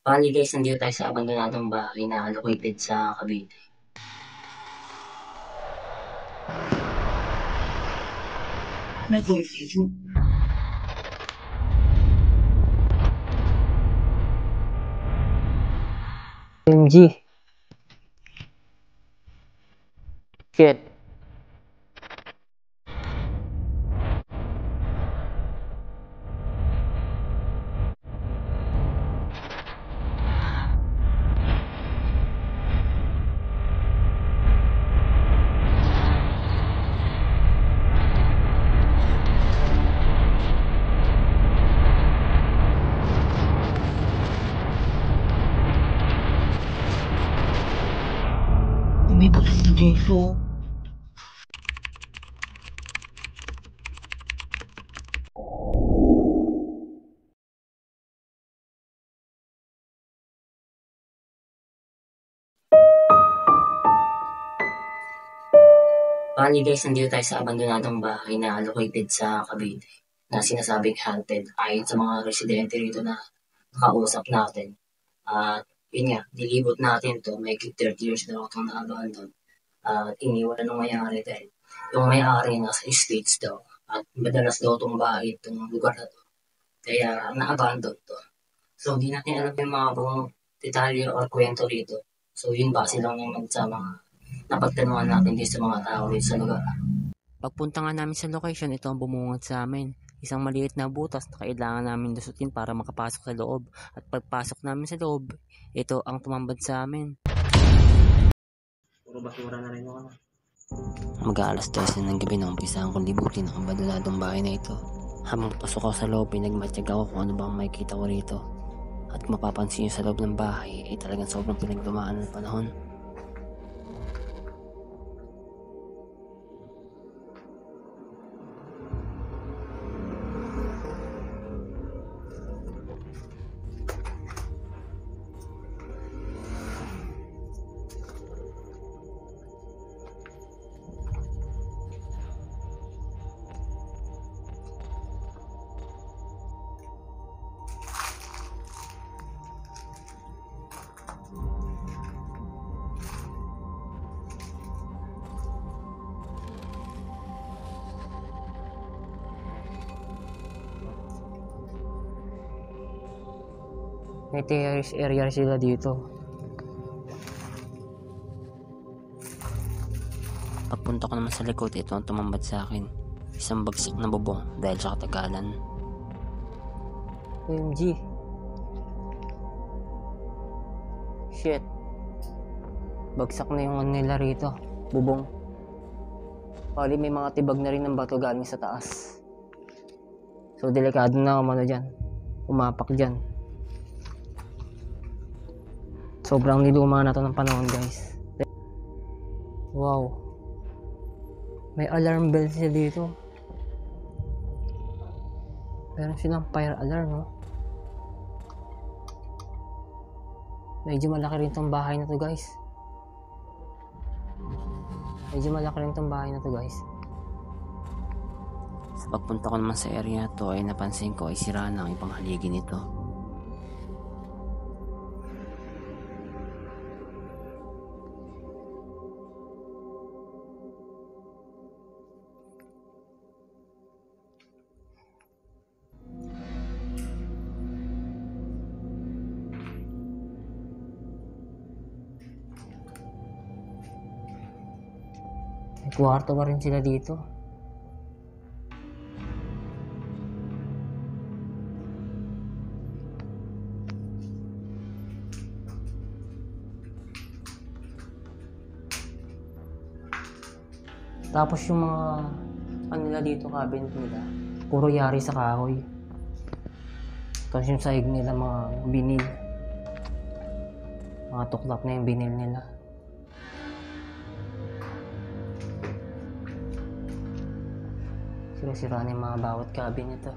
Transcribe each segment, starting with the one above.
Bali guys, nandito tayo sa abandonadong bahay na located sa Cavite. MG, shit. May pulis dito. Bali guys, nandito tayo sa abandonadong bahay na located sa Cavite na sinasabing haunted ayon sa mga residente rito na nakausap natin. At yun nga, nilibot natin to, may 30 years na itong na-abandon. At iniwan nung may-ari dahil yung may-ari nasa States daw. At madalas daw itong bahay, itong lugar na to. Kaya na-abandon to. So, di natin alam yung mga buong detalye or kwento rito. So, yun base lang naman sa mga napagtanungan natin dito sa mga tao rito sa lugar. Pagpunta nga namin sa location, ito ang bumungad sa amin. Isang maliit na butas na kailangan namin lusutin para makapasok sa loob. At pagpasok namin sa loob, ito ang tumambad sa amin. Puro basura na rin ako. Mag-aalas 13 ng gabi nang umpisahan kong libutin ang abandonadong bahay na ito. Habang pasok ako sa loob, pinagmatsyag ako kung ano bang makikita ko rito. At mapapansin nyo sa loob ng bahay ay talagang sobrang pinaglumaan ng panahon. May terrace area sila dito. Pagpunta ko naman sa likod, ito ang tumambad sa akin. Isang bagsak na bubong dahil sa katagalan. OMG. Shit. Bagsak na yung ano nila rito. Bubong. Bali may mga tibag na rin ng bato galing sa taas. So delikado na umano dyan. Umapak dyan. Sobrang niluma na to ng panahon guys. Wow. May alarm bell sila dito. Meron silang fire alarm, no? Medyo malaki rin tong bahay na to guys. Sa pagpunta ko naman sa area to ay napansin ko ay sira na ang ibang haligi nito. May kwarto pa rin sila dito. Tapos yung mga ano nila dito, cabinet nila, puro yari sa kahoy. Tapos yung sahig nila mga binil. Mga tuklap na yung binil nila. Sira-sira na yung mga bawat cabinet to.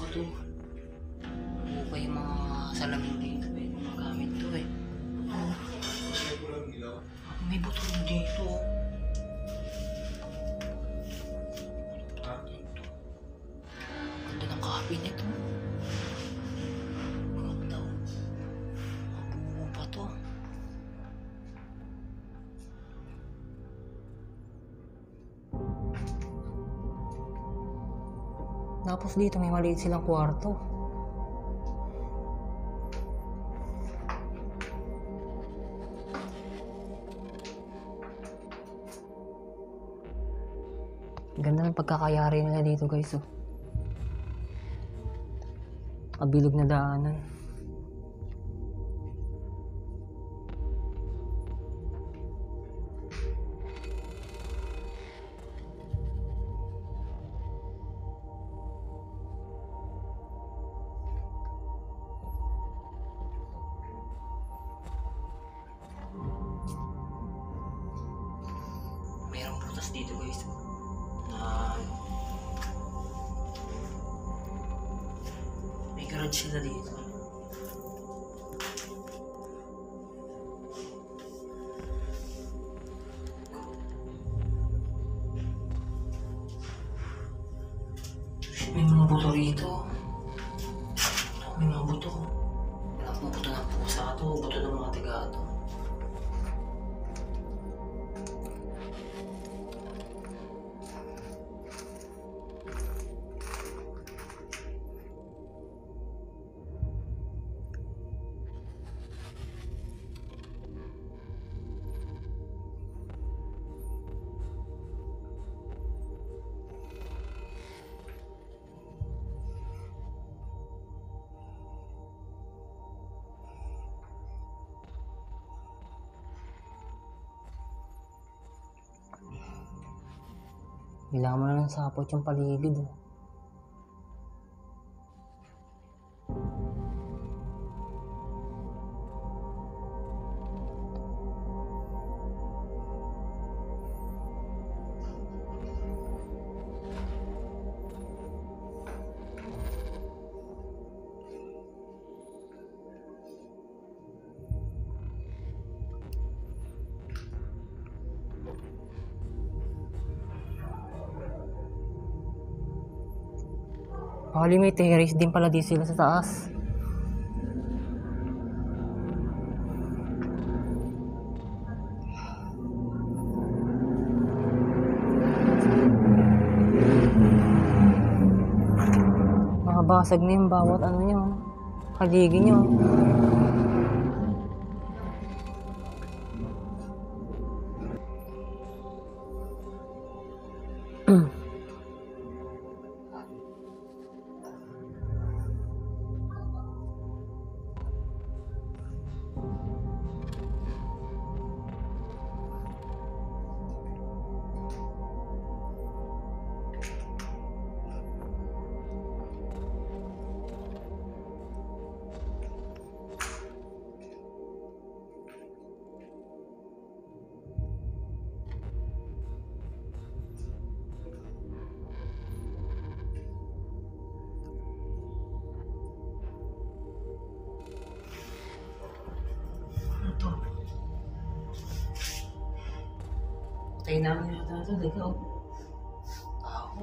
to. Okay yung mga salamin dito eh. Mga gamit to eh. May butol dito. Ganda ng cabinet oh. Ganda oh. Mabuo pa to. Tapos dito may maliit silang kwarto. Ganda ng pagkakayari nila dito guys oh. Kabilog na daanan. Mayroong prutas dito guys na may garage sila dito. May mga buto rito. May mga buto. Alam mo, buto ng pusa to, buto ng mga tigato. Kailangan mo na ng sapot yung paligid oh. Bali may terrace din pala di sila sa taas. Makabasag na yung bawat ano nyo. Haligi nyo. Ito. Patay namin yata ito. Dagaw. Tao.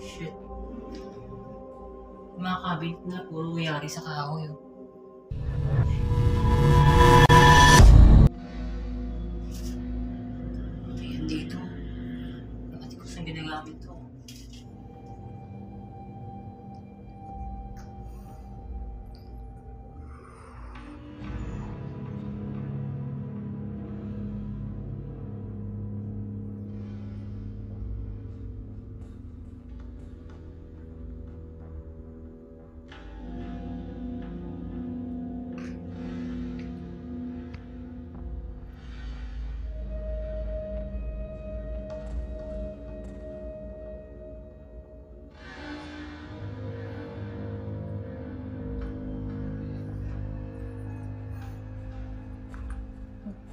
Shit. Mga cabinet na puro yari sa kahoy. Ayan dito. Bakit ko saan ginagamit to?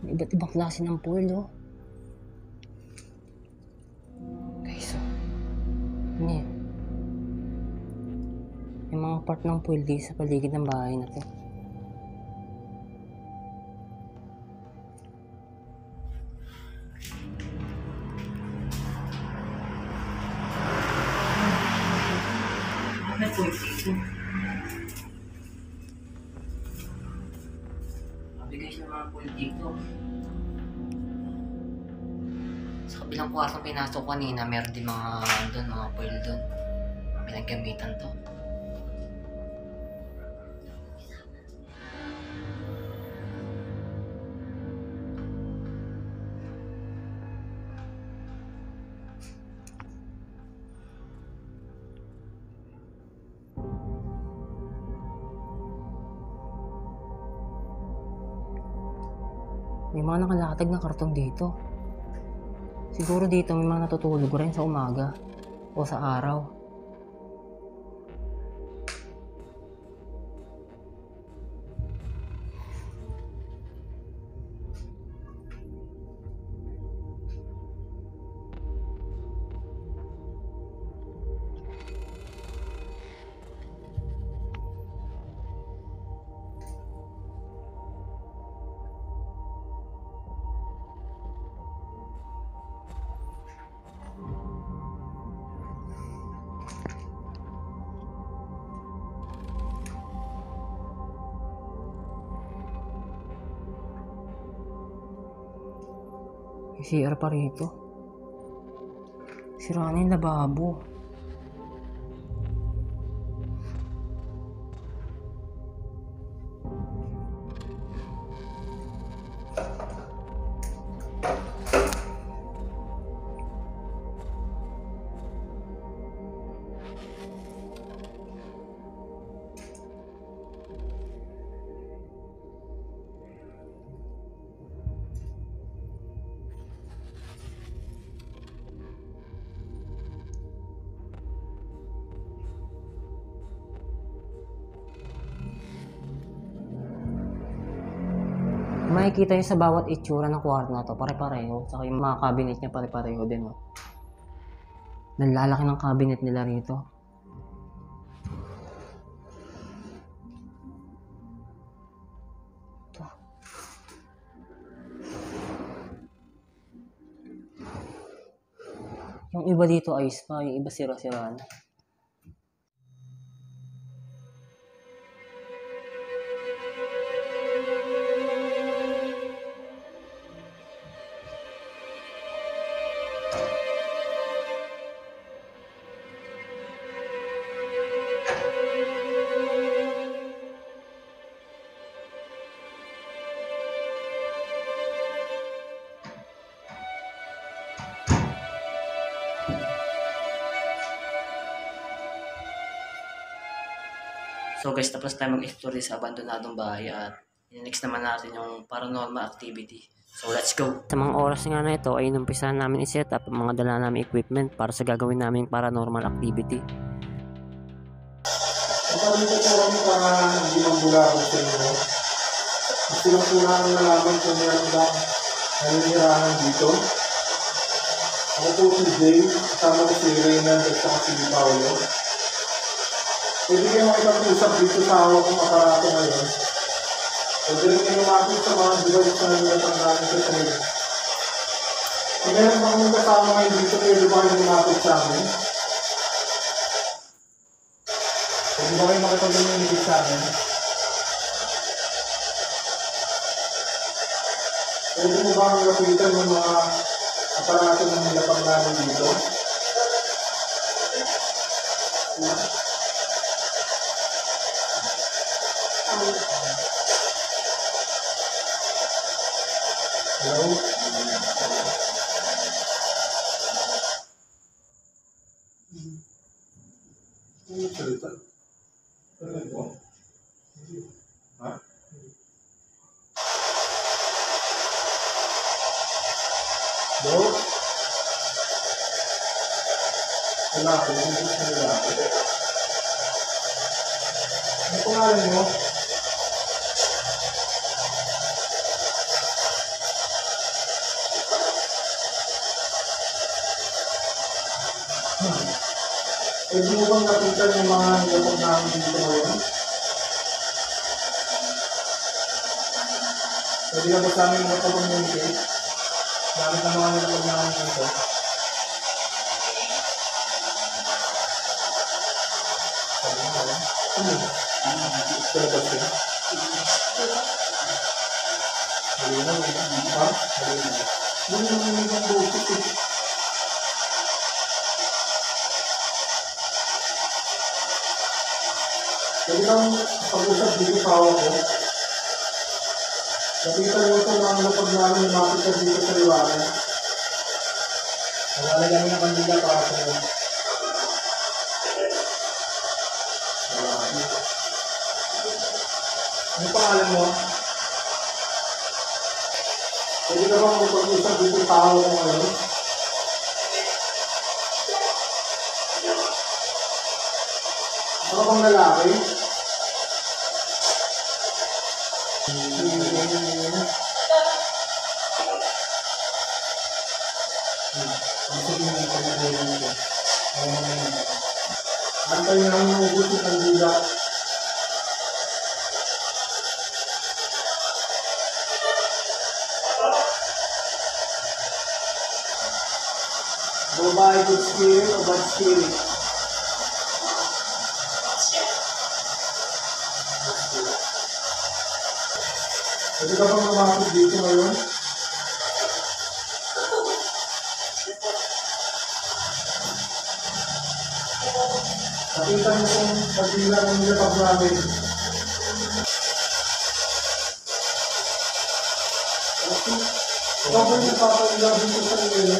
May iba't ibang klase ng foil, oh. Guys, oh. Ano yun? May mga part ng foil dito sa paligid ng bahay na to. May foil dito. Sabi guys yung mga foil dito. Sa kabilang kwartong pinasok kanina, meron din mga doon, mga foil doon. Pinaggamitan to. May mga nakalatag na karton dito. Siguro dito may mga natutulog rin sa umaga o sa araw. May CR pa rito. Sira na yung lababo. Makikita nyo sa bawat itsura ng kwarto na to, pare-pareho. Saka yung mga cabinet niya pare-pareho din. Oh. Nalalaki ng cabinet nila rito. Ito. Yung iba dito ayos pa, yung iba sira-sira na. So guys, tapos tayo mag-explore sa abandonadong bahay at next naman natin yung paranormal activity. So let's go! Sa mga oras nga na ito ay inumpisahan namin i-set up ang mga dala namin equipment para sa gagawin naming paranormal activity. Ito dito po kami para hindi mambulako sa inyo. Gusto lang po namin nalaman kung meron ba naninirangan dito. Ako po si Jay, kasama ko si Reynald at saka si Paolo. Pwede kayo makipag-usap dito sa hawak kong aparato ngayon. Pwede rin kayo lumapit sa mga device na nilatang namin sa trade. Kung meron pa kami kasama ngayon dito, pwede ba kayo lumapit sa amin? Pwede ba kayo makipag-lumipit sa amin? Pwede mo ba ang lapitan ng mga aparato ng nilatang namin dito? Hello? Ano salita? Ano ito? Ha? Hello? Wala ako, hindi ko siya nila ako. Ano pangalan mo? Pwede mo bang napitan yung mga nilapag namin dito ngayon? Pwede ka ba sa amin mag-communicate? Gamit na mga nilapag namin dito. Ano? Pero ba siya? Hali na, ha? Hali na. Hindi naman yung busit eh. Pwede lang pag-usap dito sa awa ko. Nakita mo ito na ang lapag namin lumapit ka dito sa liwanag. Nawala lang yung kandila para sa iyo. Ano pangalan mo? Pwede ka bang mag-usap dito sa awa ko ngayon? Ano bang lalaki? Antay na ang ubusin ang dila. Babae, good spirit o bad spirit? Pwede ka bang lumapit dito ngayon? Nakita mo kung pagdila ng nilapag namin. Ikaw ba yung napapagila dito sa nila?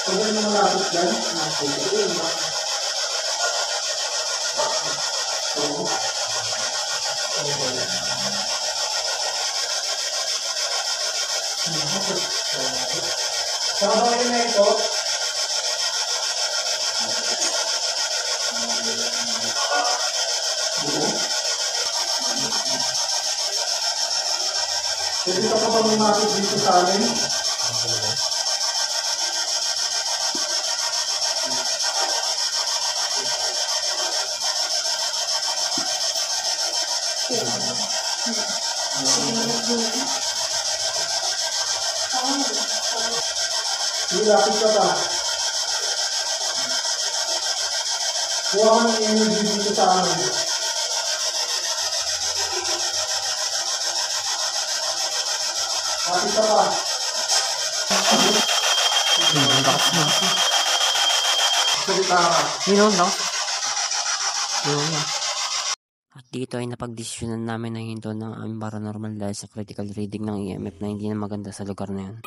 Pwede mo malapit dyan? Sa bahay na ito, pwede ka pa ba lumapit dito sa amin? Lapit ka pa. Kuha ka ng energy dito sa amin. Lapit ka pa. Salita ka. At dito ay napagdesisyonan namin na hinto ng aming paranormal dahil sa critical reading ng EMF na hindi na maganda sa lugar na yun.